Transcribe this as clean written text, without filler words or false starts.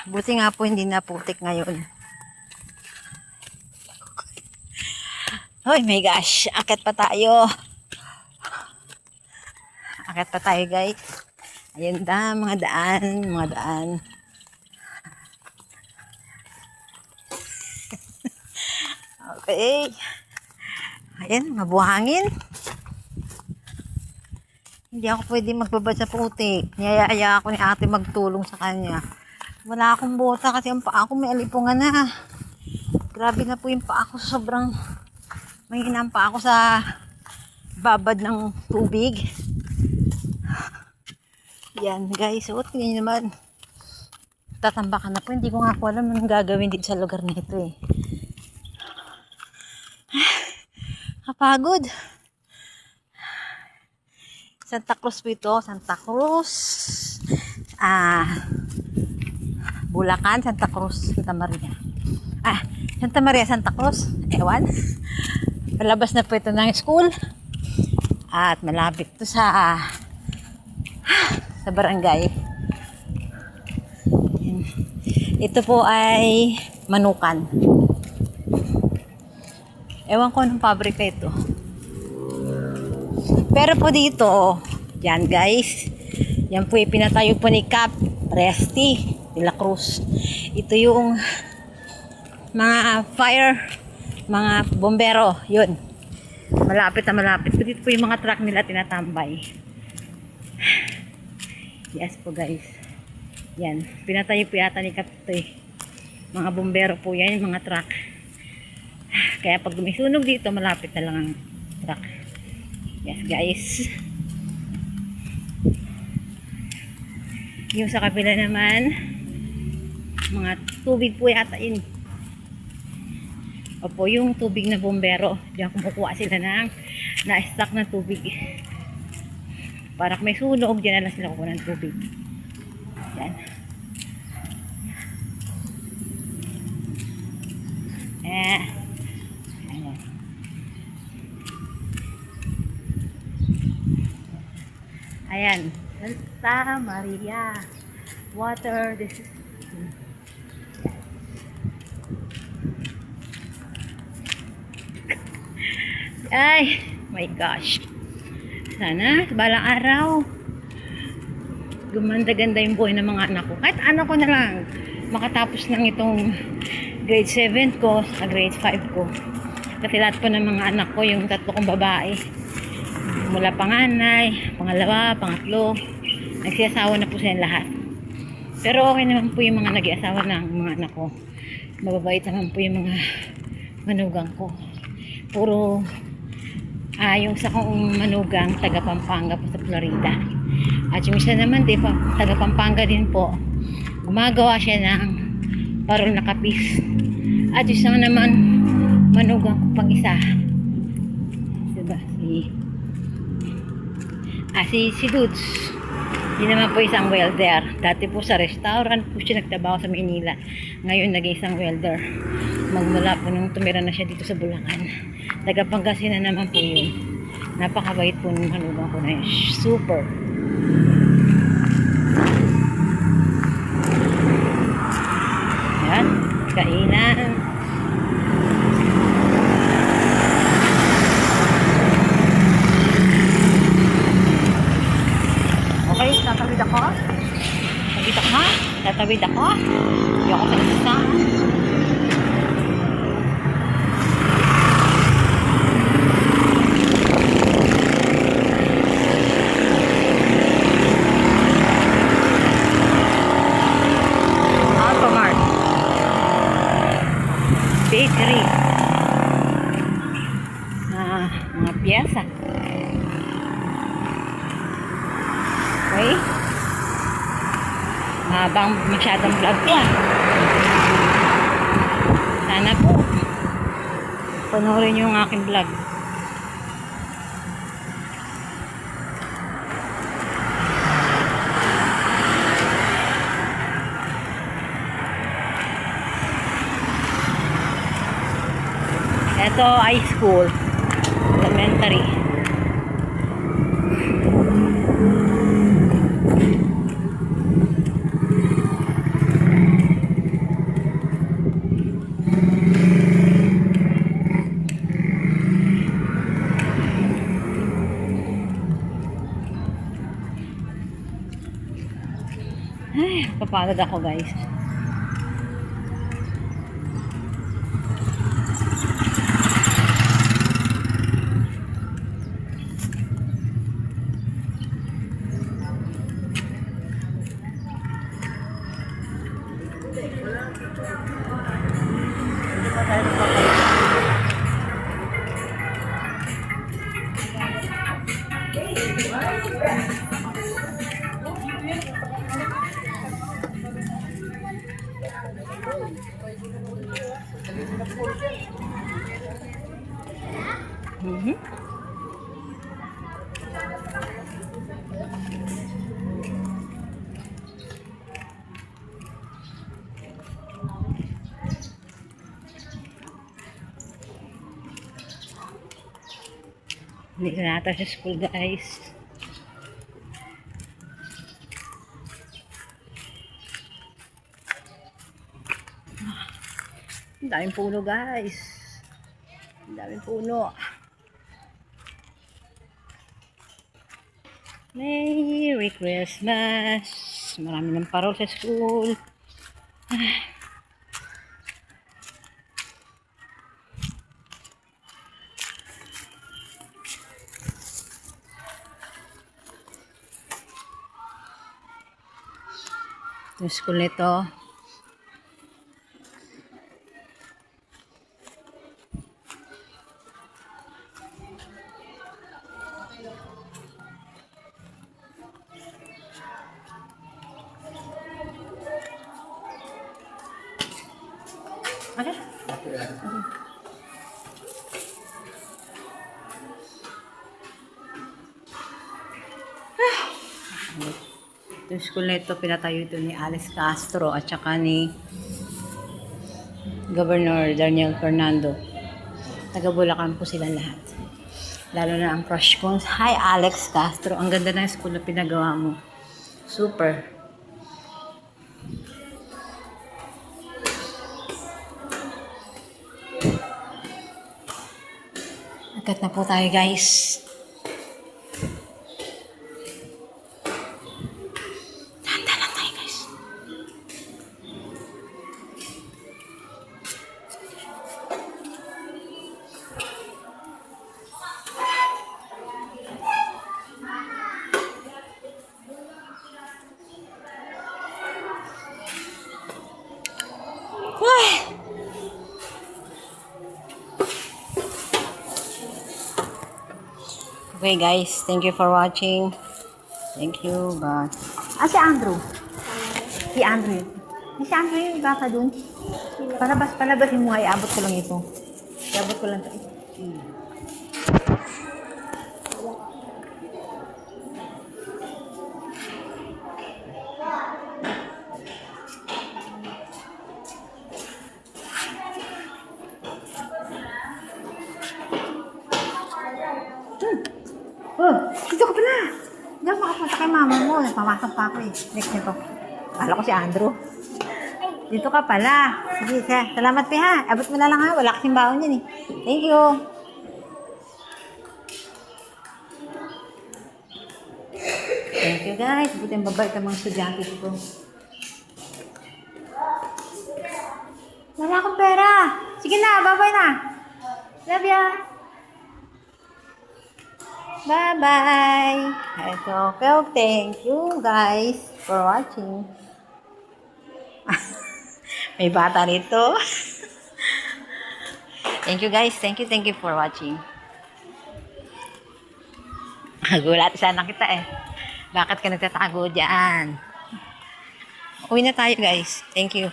Buti nga po hindi na putik ngayon. Oh my gosh, akit pa tayo. Akit pa tayo guys. Ayan da, mga daan. Okay. Ayan, mabuhangin. Hindi ako pwede magbabad sa putik. Niyaya ako ni ate magtulong sa kanya. Wala akong bota kasi ang paa ko may alipungan na. Grabe na po yung paa ko. Sobrang may hinampa ako sa babad ng tubig. Yan guys. So, tingnan nyo naman. Tatambakan na po. Hindi ko nga po alam anong gagawin dito sa lugar na ito eh. Kapagod. Santa Cruz po ito. Santa Cruz. Bulacan, Santa Cruz, Santa Maria. Santa Maria, Santa Cruz. Ewan. Palabas na po ito ng school. At malapit to sa barangay. Ito po ay Manukan. Ewan ko anong pabrika ito. Pero po dito, yan guys. Yan po yung pinatayo po ni Cap Presti de la Cruz. Ito yung mga fire, mga bombero. Yun. Malapit na malapit. Dito po yung mga truck nila tinatambay. Yes po guys. Yan. Pinatayo po yata ni Cap ito eh. Mga bombero po yan, yung mga truck. Kaya pag dumisunog dito, malapit na lang ang truck. Yes guys. Yung sa kabila naman, mga tubig po yata yun. Opo, yung tubig na bombero. Diyan kumukuha sila ng na-stock na tubig. Para kung may sunog, diyan na lang sila kukuha ng tubig. Yan. Ayan. Ayan. Santa Maria. Water. This is ay, my gosh. Sana, balang araw, gumanda-ganda yung buhay ng mga anak ko. Kahit anak ko na lang, makatapos ng itong grade 7 ko, sa grade 5 ko. Kasi lahat po ng mga anak ko, yung tatlo kong babae, mula panganay, pangalawa, pangatlo, nagsiasawa na po silang lahat. Pero okay naman po yung mga nag-iasawa ng mga anak ko. Mababait naman po yung mga manugang ko. Puro yung sa kong manugang taga Pampanga po sa Florida. At yung isa naman taga Pampanga din po. Gumagawa siya ng parol na kapis. At yung isa naman manugang ko pang isa. Diba? Si Dudes. Yun naman po isang welder. Dati po sa restaurant po siya nagtrabaho sa Manila. Ngayon naging isang welder. Magmula po nung tumira na siya dito sa Bulacan. Taga Pangasinan naman po yun. Napakabait po ng manugang ko na yun. Super. Yan. Kainan. Okay, tatawid ako. Tatawid ako. Hindi ako sa isa. Bakery mga piyesa. Okay, habang masyadong vlog ko sana po panoorin yung aking vlog. Ito high school, elementary. Ay, papagod ako guys. Mhm. Hindi na nata sa school guys. Ang daming puno guys. Ang daming puno. Merry Christmas. Marami ng parol sa school. Yung school nito. Okay. Yung school na ito, pinatayo ito ni Alex Castro at saka ni Governor Daniel Fernando. Taga Bulacan po sila lahat. Lalo na ang crush ko. Hi Alex Castro, ang ganda ng school na pinagawa mo. Super. Akat na po tayo guys. Handa lang tayo guys. Okay guys, thank you for watching. Thank you, bye. Si Andrew. Si Andrew. Si Andrew yung bata dun. Palabas yung mga iabot ko lang ito. Iabot ko lang ito. Oh, dito ka pala. Hindi ako makapunta kay mama mo. Pamasok pa ako eh. Next nito. Kala ko si Andrew. Dito ka pala. Sige, salamat pe ha. Abot mo na lang ha. Wala kasing baon yan eh. Thank you. Thank you guys. Buti ang babait ang mga estudyante ko. Wala akong pera. Sige na, bye-bye na. Love ya. Bye-bye. Okay, thank you guys for watching. May bata rito. Thank you guys. Thank you for watching. Gulat sana kita eh. Bakit ka nagtatago dyan? Uwi na tayo guys. Thank you.